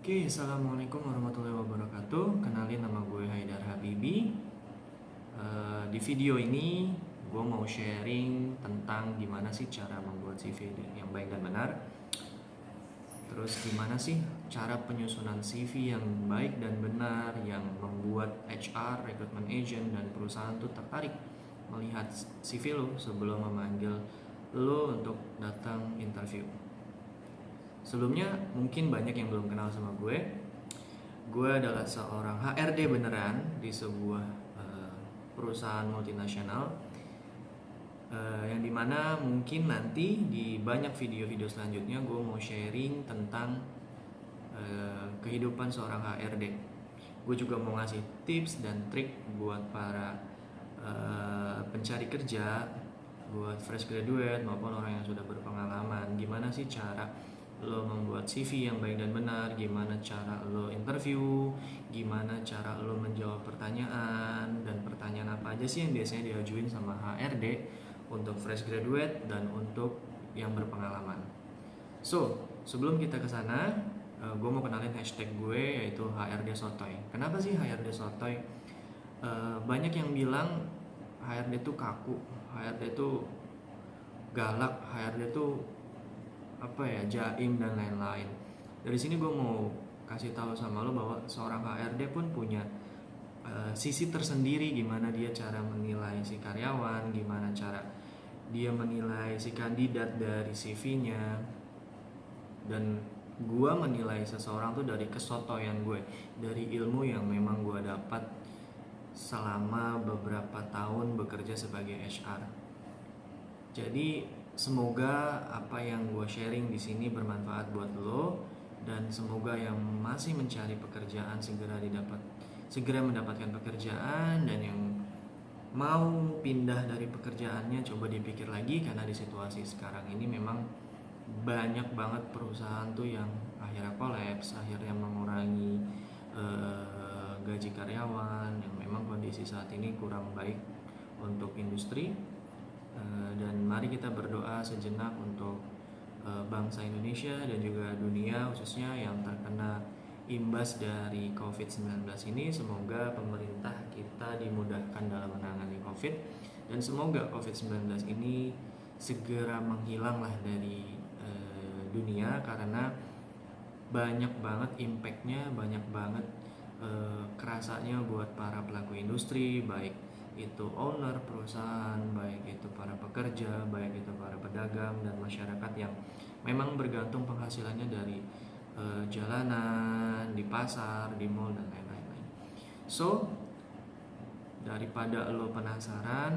Oke, assalamualaikum warahmatullahi wabarakatuh. Kenalin, nama gue Haidar Habibi. Di video ini gue mau sharing tentang gimana sih cara membuat CV yang baik dan benar. Terus gimana sih cara penyusunan CV yang baik dan benar yang membuat HR, recruitment agent, dan perusahaan tuh tertarik melihat CV lo sebelum memanggil lo untuk datang interview. Sebelumnya mungkin banyak yang belum kenal sama gue. Gue adalah seorang HRD beneran di sebuah perusahaan multinasional, yang dimana mungkin nanti di banyak video-video selanjutnya gue mau sharing tentang kehidupan seorang HRD. Gue juga mau ngasih tips dan trik buat para pencari kerja, buat fresh graduate maupun orang yang sudah berpengalaman. Gimana sih cara lo membuat CV yang baik dan benar, gimana cara lo interview, gimana cara lo menjawab pertanyaan, dan pertanyaan apa aja sih yang biasanya diajuin sama HRD untuk fresh graduate dan untuk yang berpengalaman. So, sebelum kita ke sana, gue mau kenalin hashtag gue, yaitu HRD Sotoy. Kenapa sih HRD Sotoy? Banyak yang bilang HRD tuh kaku, HRD tuh galak, HRD tuh jaim dan lain-lain. Dari sini gue mau kasih tahu sama lo bahwa seorang HRD pun punya sisi tersendiri, gimana dia cara menilai si karyawan, gimana cara dia menilai si kandidat dari CV-nya. Dan gue menilai seseorang tuh dari kesotoyan gue, dari ilmu yang memang gue dapat selama beberapa tahun bekerja sebagai HR. Jadi semoga apa yang gue sharing di sini bermanfaat buat lo, dan semoga yang masih mencari pekerjaan segera mendapatkan pekerjaan, dan yang mau pindah dari pekerjaannya coba dipikir lagi, karena di situasi sekarang ini memang banyak banget perusahaan tuh yang akhirnya kolaps, akhirnya mengurangi gaji karyawan, yang memang kondisi saat ini kurang baik untuk industri. Dan mari kita berdoa sejenak untuk bangsa Indonesia dan juga dunia khususnya yang terkena imbas dari COVID-19 ini. Semoga pemerintah kita dimudahkan dalam menangani COVID, dan semoga COVID-19 ini segera menghilanglah dari dunia, karena banyak banget impactnya, banyak banget kerasanya buat para pelaku industri, baik itu owner perusahaan, baik itu para pekerja, baik itu para pedagang dan masyarakat yang memang bergantung penghasilannya dari jalanan, di pasar, di mall, dan lain-lain. So, daripada lo penasaran,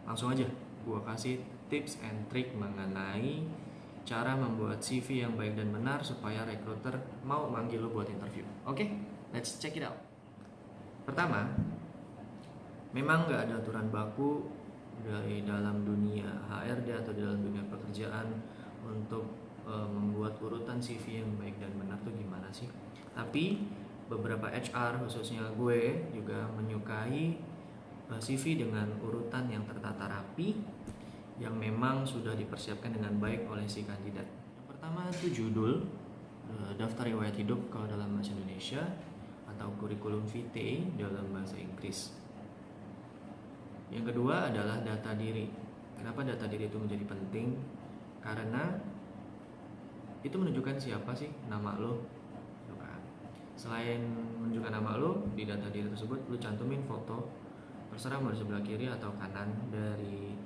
langsung aja gue kasih tips and trick mengenai cara membuat CV yang baik dan benar supaya recruiter mau manggil lo buat interview. Oke, let's check it out. Pertama, memang nggak ada aturan baku dari dalam dunia HRD atau dalam dunia pekerjaan untuk membuat urutan CV yang baik dan benar tuh gimana sih. Tapi beberapa HR, khususnya gue, juga menyukai CV dengan urutan yang tertata rapi, yang memang sudah dipersiapkan dengan baik oleh si kandidat. Yang pertama itu judul, daftar riwayat hidup kalau dalam bahasa Indonesia, atau kurikulum vitae dalam bahasa Inggris. Yang kedua adalah data diri. Kenapa data diri itu menjadi penting? Karena itu menunjukkan siapa sih nama lo. Selain menunjukkan nama lo, di data diri tersebut lo cantumin foto, terserah mau di sebelah kiri atau kanan dari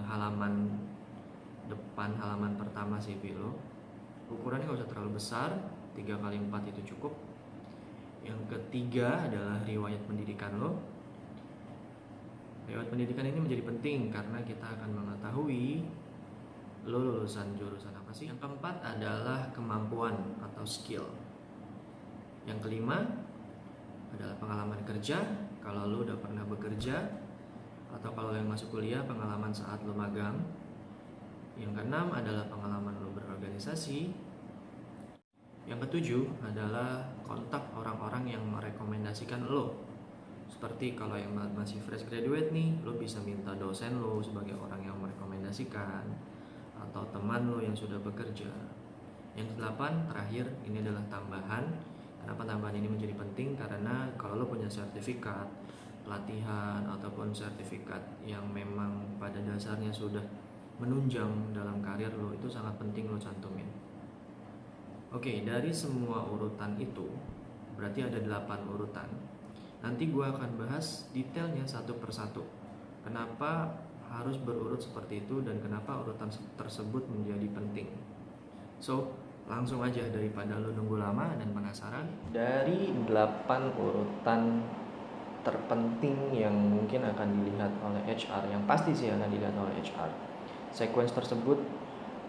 halaman depan, halaman pertama CV lo. Ukurannya gak usah terlalu besar, 3x4 itu cukup. Yang ketiga adalah riwayat pendidikan lo. Riwayat pendidikan ini menjadi penting karena kita akan mengetahui lo lulusan jurusan apa sih. Yang keempat adalah kemampuan atau skill. Yang kelima adalah pengalaman kerja, kalau lo udah pernah bekerja, atau kalau yang masuk kuliah, pengalaman saat lo magang. Yang keenam adalah pengalaman lo berorganisasi. Yang ketujuh adalah kontak orang-orang yang merekomendasikan lo. Seperti kalau yang masih fresh graduate nih, lo bisa minta dosen lo sebagai orang yang merekomendasikan, atau teman lo yang sudah bekerja. Yang ke-8 terakhir, ini adalah tambahan. Kenapa tambahan ini menjadi penting? Karena kalau lo punya sertifikat pelatihan ataupun sertifikat yang memang pada dasarnya sudah menunjang dalam karir lo, itu sangat penting lo cantumin. Oke, dari semua urutan itu berarti ada 8 urutan. Nanti gue akan bahas detailnya satu persatu. Kenapa harus berurut seperti itu dan kenapa urutan tersebut menjadi penting. So, langsung aja daripada lo nunggu lama dan penasaran. Dari 8 urutan terpenting yang mungkin akan dilihat oleh HR, yang pasti sih akan dilihat oleh HR, sequence tersebut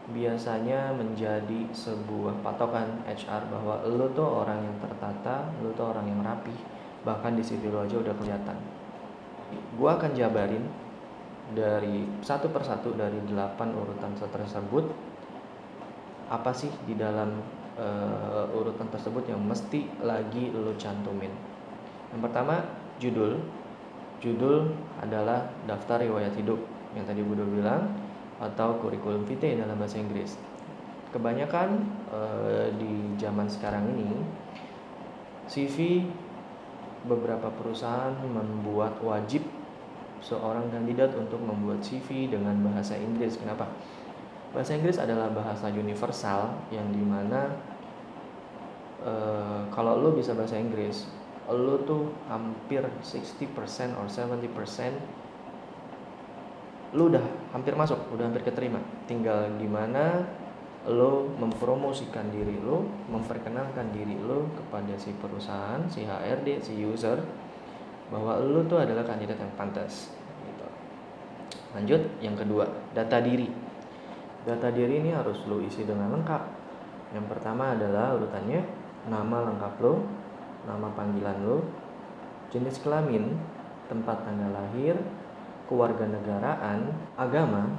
biasanya menjadi sebuah patokan HR bahwa lo tuh orang yang tertata, lo tuh orang yang rapi, bahkan di CV lo aja udah kelihatan. Gua akan jabarin dari satu persatu dari 8 urutan tersebut, apa sih di dalam urutan tersebut yang mesti lagi lo cantumin. Yang pertama, judul adalah daftar riwayat hidup yang tadi gue udah bilang, atau kurikulum vitae dalam bahasa Inggris. Kebanyakan di zaman sekarang ini CV, beberapa perusahaan membuat wajib seorang kandidat untuk membuat CV dengan bahasa Inggris. Kenapa? Bahasa Inggris adalah bahasa universal yang dimana kalau lo bisa bahasa Inggris, lo tuh hampir 60% or 70% lo udah hampir masuk, udah hampir keterima. Tinggal gimana lo mempromosikan diri lo, memperkenalkan diri lo kepada si perusahaan, si HRD, si user, bahwa lo tuh adalah kandidat yang pantas gitu. Lanjut, yang kedua, data diri. Data diri ini harus lo isi dengan lengkap. Yang pertama adalah urutannya nama lengkap lo, nama panggilan lo, jenis kelamin, tempat tanggal lahir, kewarganegaraan, agama,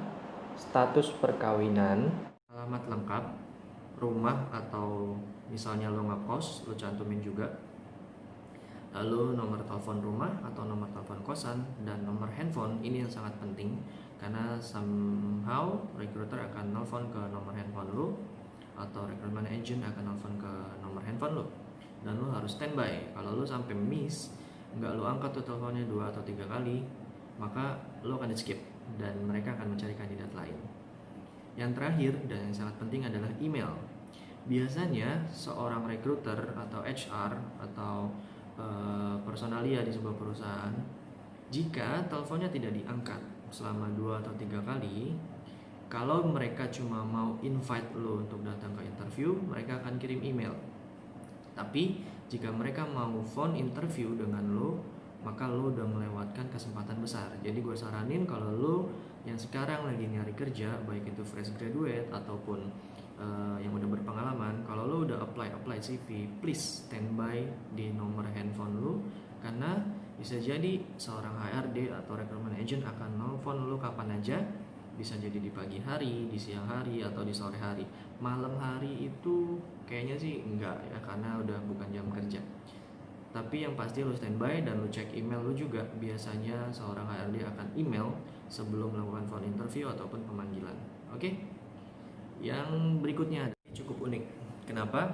status perkawinan, alamat lengkap, rumah atau misalnya lo ngekos, lo cantumin juga. Lalu nomor telepon rumah atau nomor telepon kosan dan nomor handphone, ini yang sangat penting karena somehow recruiter akan nelfon ke nomor handphone lo atau recruitment agent akan nelfon ke nomor handphone lo, dan lo harus standby. Kalau lo sampai miss, nggak lo angkat tuh teleponnya 2 atau 3 kali, maka lo akan di skip dan mereka akan mencari kandidat lain. Yang terakhir dan yang sangat penting adalah email. Biasanya seorang recruiter atau HR atau personalia di sebuah perusahaan, jika teleponnya tidak diangkat selama 2 atau 3 kali, kalau mereka cuma mau invite lo untuk datang ke interview, mereka akan kirim email. Tapi jika mereka mau phone interview dengan lo, maka lo udah melewatkan kesempatan besar. Jadi gue saranin kalau lo yang sekarang lagi nyari kerja, baik itu fresh graduate ataupun yang udah berpengalaman, kalau lo udah apply CV, please standby di nomor handphone lo, karena bisa jadi seorang HRD atau recruitment agent akan nelfon lo kapan aja. Bisa jadi di pagi hari, di siang hari, atau di sore hari. Malam hari itu kayaknya sih enggak ya, karena udah bukan jam kerja. Tapi yang pasti lo standby dan lo cek email lo juga. Biasanya seorang HRD akan email sebelum melakukan phone interview ataupun pemanggilan. Oke? Yang berikutnya cukup unik. Kenapa?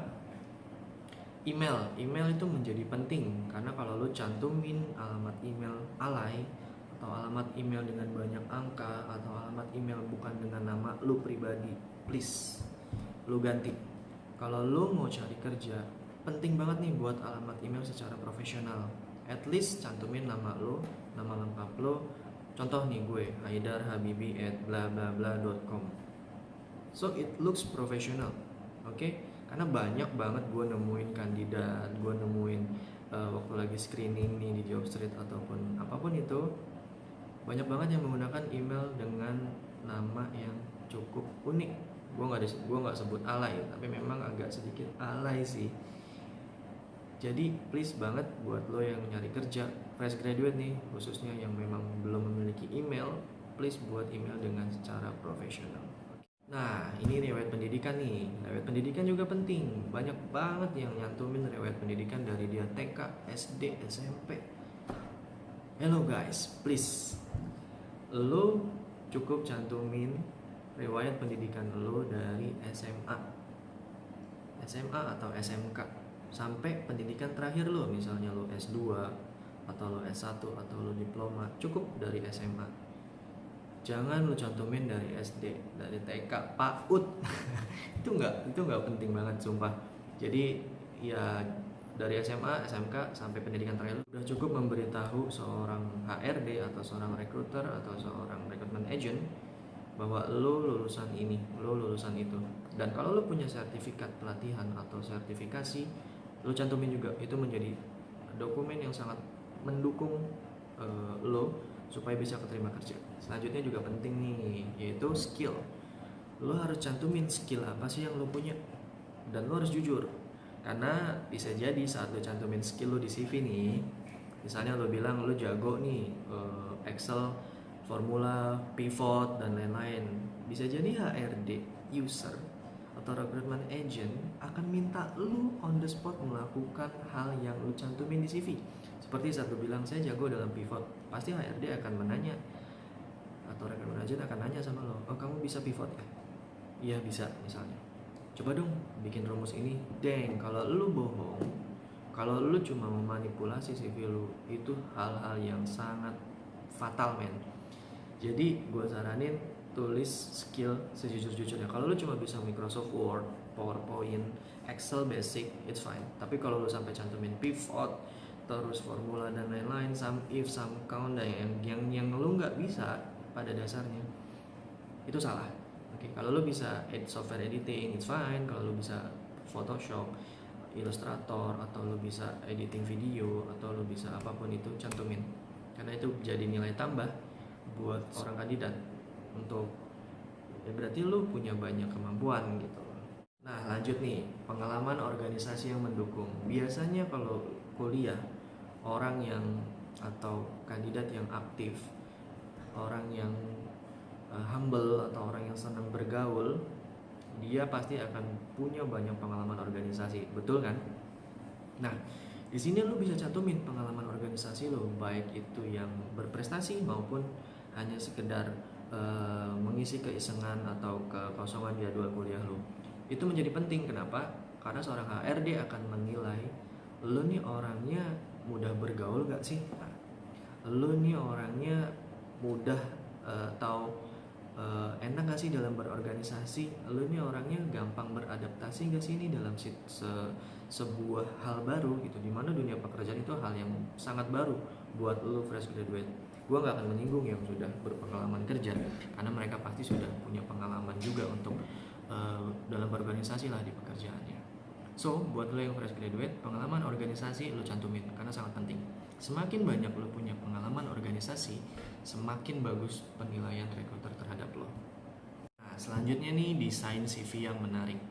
Email itu menjadi penting karena kalau lo cantumin alamat email alay atau alamat email dengan banyak angka atau alamat email bukan dengan nama lo pribadi, please lo ganti. Kalau lo mau cari kerja, penting banget nih buat alamat email secara profesional. At least cantumin nama lo, nama lengkap lo. Contoh nih, gue haidarhabibi@blablabla.com. So it looks professional, okay? Karena banyak banget gue nemuin kandidat, gue nemuin waktu lagi screening nih di Jobstreet ataupun apapun itu, banyak banget yang menggunakan email dengan nama yang cukup unik. Gue nggak sebut alay, tapi memang agak sedikit alay sih. Jadi please banget buat lo yang nyari kerja, fresh graduate nih khususnya yang memang belum memiliki email, please buat email dengan secara profesional. Nah, ini riwayat pendidikan nih. Riwayat pendidikan juga penting. Banyak banget yang nyantumin riwayat pendidikan dari dia TK, SD, SMP. Hello guys, please. Lo cukup cantumin riwayat pendidikan lo dari SMA. SMA atau SMK sampai pendidikan terakhir lo, misalnya lo S2 atau lo S1 atau lo diploma, cukup dari SMA. Jangan lo cantumin dari SD, dari TK, PAUD. itu nggak penting banget sumpah. Jadi ya dari SMA, SMK sampai pendidikan terakhir udah cukup memberitahu seorang HRD atau seorang recruiter atau seorang recruitment agent bahwa lo lulusan ini, lo lulusan itu. Dan kalau lo punya sertifikat pelatihan atau sertifikasi, lo cantumin juga. Itu menjadi dokumen yang sangat mendukung lo supaya bisa keterima kerja. Selanjutnya juga penting nih, yaitu skill. Lo harus cantumin skill apa sih yang lo punya, dan lo harus jujur. Karena bisa jadi saat lo cantumin skill lo di CV nih, misalnya lo bilang lo jago nih Excel, formula, pivot, dan lain-lain, bisa jadi HRD, user, atau recruitment agent akan minta lo on the spot melakukan hal yang lo cantumin di CV. Seperti saat lo bilang saya jago dalam pivot, pasti HRD akan menanya atau recruitment agent akan nanya sama lo, oh kamu bisa pivot ya? Iya bisa, misalnya. Coba dong bikin rumus ini. Deng, kalau lu bohong, kalau lu cuma memanipulasi CV lu, itu hal-hal yang sangat fatal, men. Jadi gue saranin tulis skill sejujur-jujurnya. Kalau lu cuma bisa Microsoft Word, PowerPoint, Excel basic, it's fine. Tapi kalau lu sampai cantumin pivot, terus formula dan lain-lain, some if, some count, dan yang lu nggak bisa pada dasarnya, itu salah. Oke, kalau lo bisa software editing, it's fine. Kalau lo bisa Photoshop, Illustrator, atau lo bisa editing video, atau lo bisa apapun itu, cantumin. Karena itu jadi nilai tambah buat orang kandidat untuk, ya berarti lo punya banyak kemampuan gitu. Nah lanjut nih, pengalaman organisasi yang mendukung. Biasanya kalau kuliah, orang yang atau kandidat yang aktif, orang yang humble atau orang yang senang bergaul, dia pasti akan punya banyak pengalaman organisasi, betul kan? Nah, di sini lo bisa cantumin pengalaman organisasi lo, baik itu yang berprestasi maupun hanya sekedar mengisi keisengan atau kekosongan jadwal kuliah lo. Itu menjadi penting, kenapa? Karena seorang HRD akan menilai lo nih orangnya mudah bergaul gak sih? Lo nih orangnya mudah atau enak gak sih dalam berorganisasi? Lu nih orangnya gampang beradaptasi gak sih ini dalam sebuah hal baru gitu, dimana dunia pekerjaan itu hal yang sangat baru buat lu fresh graduate. Gua gak akan menyinggung yang sudah berpengalaman kerja, karena mereka pasti sudah punya pengalaman juga untuk dalam berorganisasi lah di pekerjaannya. So, buat lo yang fresh graduate, pengalaman organisasi lo cantumin karena sangat penting. Semakin banyak lo punya pengalaman organisasi, semakin bagus penilaian recruiter terhadap lo. Nah, selanjutnya nih, desain CV yang menarik.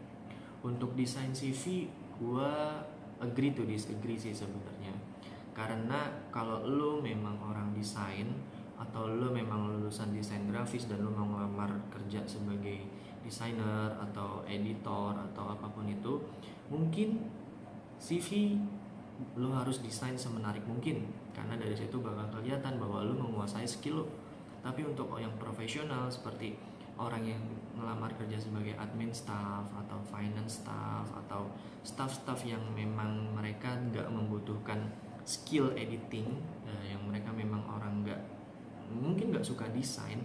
Untuk desain CV, gue agree to disagree sih sebenarnya. Karena kalau lo memang orang desain, atau lo memang lulusan desain grafis dan lo mau ngelamar kerja sebagai desainer atau editor atau apapun itu, mungkin CV lo harus desain semenarik mungkin, karena dari situ bakal kelihatan bahwa lo menguasai skill lo. Tapi untuk yang profesional seperti orang yang ngelamar kerja sebagai admin staff atau finance staff atau staff yang memang mereka nggak membutuhkan skill editing, yang mereka memang orang mungkin nggak suka desain,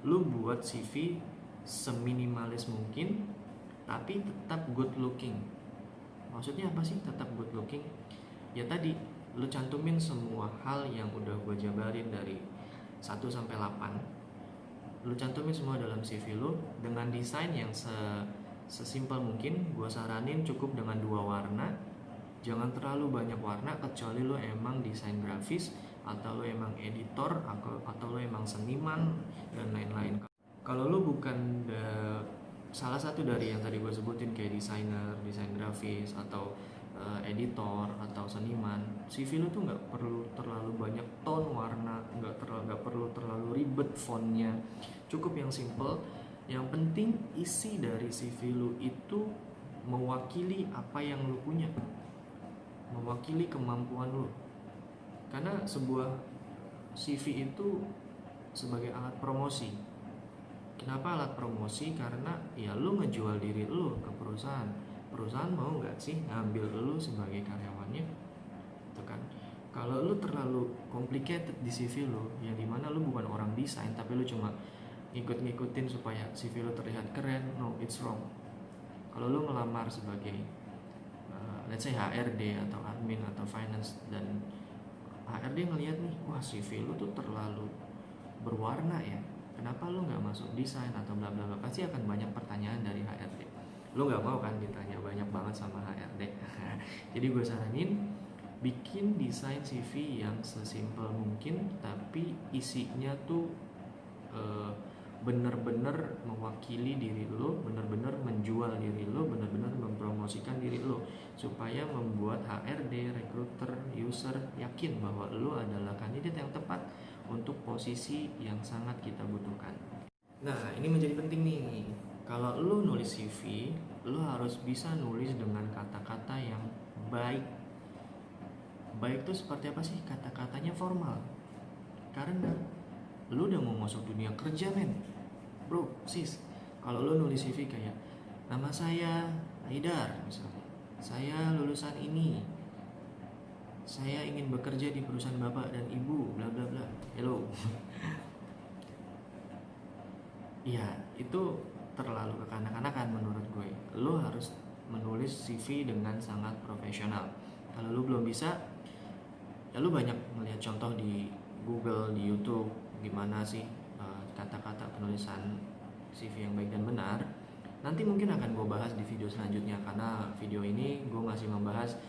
lo buat CV seminimalis mungkin tapi tetap good looking. Maksudnya apa sih tetap good looking? Ya tadi, lu cantumin semua hal yang udah gue jabarin dari 1 sampai 8. Lu cantumin semua dalam CV lu dengan desain yang sesimpel mungkin. Gue saranin cukup dengan 2 warna. Jangan terlalu banyak warna kecuali lu emang desain grafis atau lu emang editor atau lu emang seniman dan lain-lain. Kalau lu bukan salah satu dari yang tadi gue sebutin kayak desainer, desain grafis atau editor atau seniman, CV lu tuh nggak perlu terlalu banyak tone warna, nggak perlu terlalu ribet fontnya, cukup yang simple. Yang penting isi dari CV lu itu mewakili apa yang lu punya, mewakili kemampuan lu. Karena sebuah CV itu sebagai alat promosi. Kenapa alat promosi? Karena ya lu ngejual diri lu ke perusahaan. perusahaan mau nggak sih ngambil lu sebagai karyawannya, itu kan. Kalau lu terlalu complicated di CV lu, yang dimana lu bukan orang desain tapi lu cuma ngikutin supaya CV lu terlihat keren, no, it's wrong. Kalau lu ngelamar sebagai let's say HRD atau admin atau finance, dan HRD ngelihat nih, wah CV lu tuh terlalu berwarna ya, kenapa lu nggak masuk desain atau bla bla bla, pasti akan banyak pertanyaan dari HRD. Lu nggak mau kan ditanya banyak banget sama HRD. Jadi gue saranin bikin desain CV yang sesimpel mungkin, tapi isinya tuh bener-bener mewakili diri lo, bener-bener menjual diri lo, bener-bener mempromosikan diri lo, supaya membuat HRD, recruiter, user yakin bahwa lo adalah kandidat yang tepat untuk posisi yang sangat kita butuhkan. Nah, ini menjadi penting nih. Kalau lo nulis CV, lo harus bisa nulis dengan kata-kata yang baik. Baik itu seperti apa sih? Kata-katanya formal. Karena lo udah mau masuk dunia kerja, men. Bro, sis, kalau lo nulis CV kayak nama saya Haidar misalnya, saya lulusan ini, saya ingin bekerja di perusahaan bapak dan ibu, bla bla bla, hello. Ya, itu terlalu kekanak-kanakan menurut gue. Lo harus menulis CV dengan sangat profesional. Kalau lo belum bisa, ya lo banyak melihat contoh di Google, di YouTube, gimana sih kata-kata penulisan CV yang baik dan benar. Nanti mungkin akan gue bahas di video selanjutnya, karena video ini gue masih membahas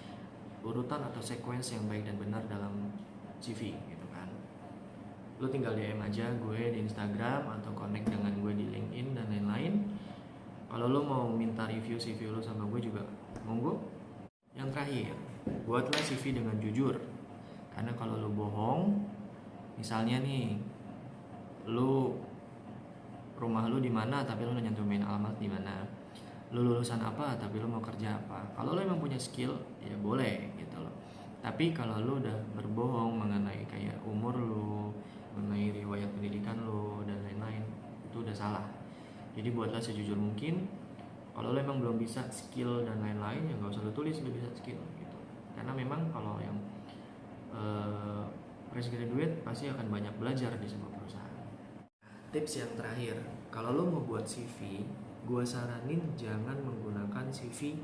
urutan atau sequence yang baik dan benar dalam CV gitu kan. Lu tinggal DM aja gue di Instagram atau connect dengan gue di LinkedIn dan lain-lain. Kalau lo mau minta review CV lo sama gue juga monggo. Yang terakhir, buatlah CV dengan jujur. Karena kalau lo bohong, misalnya nih, lu rumah lu di mana tapi lu nyantumin alamat di mana, lu lulusan apa tapi lu mau kerja apa. Kalau lu emang punya skill ya boleh gitu loh. Tapi kalau lu udah berbohong mengenai kayak umur lu, mengenai riwayat pendidikan lu dan lain-lain, itu udah salah. Jadi buatlah sejujur mungkin. Kalau lu emang belum bisa skill dan lain-lain, ya nggak usah lu tulis lu bisa skill gitu. Karena memang kalau yang fresh graduate pasti akan banyak belajar di sebuah perusahaan. Tips yang terakhir, kalau lo mau buat CV, gue saranin jangan menggunakan CV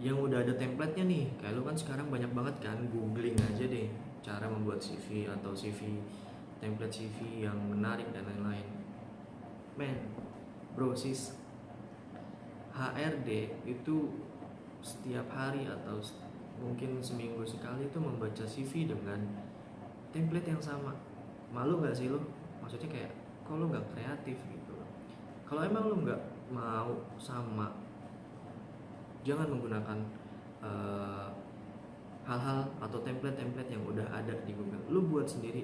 yang udah ada template-nya nih. Kayak lo kan sekarang banyak banget kan, googling aja deh cara membuat CV atau CV, template CV yang menarik dan lain-lain. Men, bro sis, HRD itu setiap hari atau mungkin seminggu sekali itu membaca CV dengan template yang sama. Malu gak sih lo? Maksudnya kayak, kok lo gak kreatif gitu. Kalau emang lo gak mau sama, jangan menggunakan hal-hal atau template-template yang udah ada di Google. Lo buat sendiri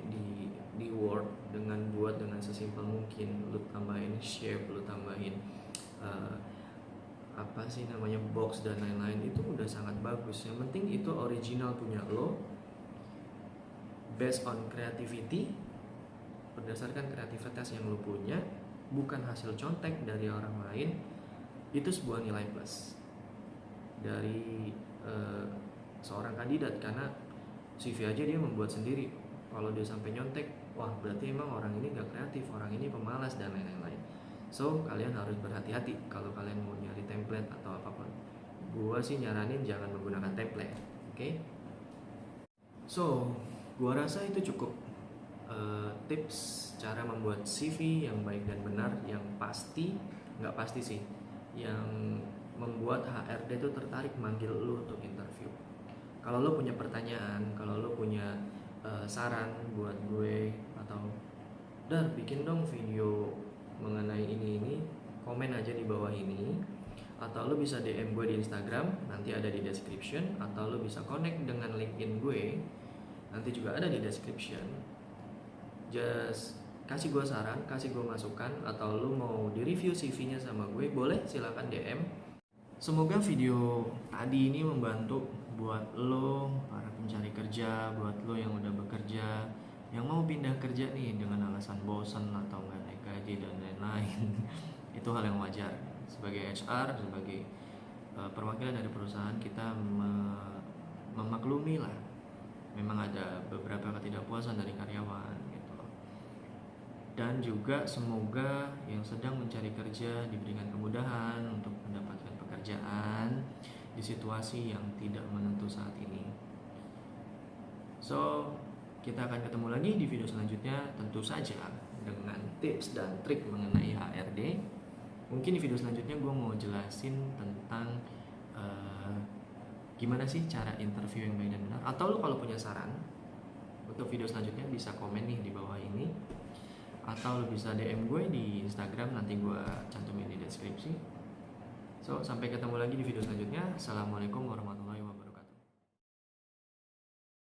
di Word dengan sesimpel mungkin. Lo tambahin shape, lo tambahin apa sih namanya box dan lain-lain, itu udah sangat bagus. Yang penting itu original punya lo, based on creativity, berdasarkan kreativitas yang lo punya, bukan hasil contek dari orang lain. Itu sebuah nilai plus dari seorang kandidat, karena CV aja dia membuat sendiri. Kalau dia sampai nyontek, wah berarti emang orang ini gak kreatif, orang ini pemalas dan lain-lain. So kalian harus berhati-hati kalau kalian mau nyari template atau apapun. Gua sih nyaranin jangan menggunakan template, oke? So gua rasa itu cukup tips cara membuat CV yang baik dan benar, yang pasti, nggak pasti sih, yang membuat HRD itu tertarik manggil lu untuk interview. Kalau lu punya pertanyaan, kalau lu punya saran buat gue, atau Dar bikin dong video mengenai ini, komen aja di bawah ini, atau lu bisa DM gue di Instagram, nanti ada di description, atau lu bisa connect dengan LinkedIn gue, nanti juga ada di description. Just kasih gue saran, kasih gue masukan, atau lu mau di review CV-nya sama gue, boleh silakan DM. Semoga video tadi ini membantu buat lo para pencari kerja, buat lo yang udah bekerja, yang mau pindah kerja nih dengan alasan bosan atau nggak naik gaji dan lain-lain. Itu hal yang wajar. Sebagai HR, sebagai perwakilan dari perusahaan kita memaklumi lah, memang ada beberapa ketidakpuasan dari karyawan gitu. Dan juga semoga yang sedang mencari kerja diberikan kemudahan untuk mendapatkan pekerjaan di situasi yang tidak menentu saat ini. So, kita akan ketemu lagi di video selanjutnya, tentu saja dengan tips dan trik mengenai HRD. Mungkin di video selanjutnya gue mau jelasin tentang gimana sih cara interview yang baik dan benar. Atau lu kalau punya saran untuk video selanjutnya bisa komen nih di bawah ini, atau lu bisa DM gue di Instagram, nanti gue cantumin di deskripsi. So, sampai ketemu lagi di video selanjutnya. Assalamualaikum warahmatullahi wabarakatuh.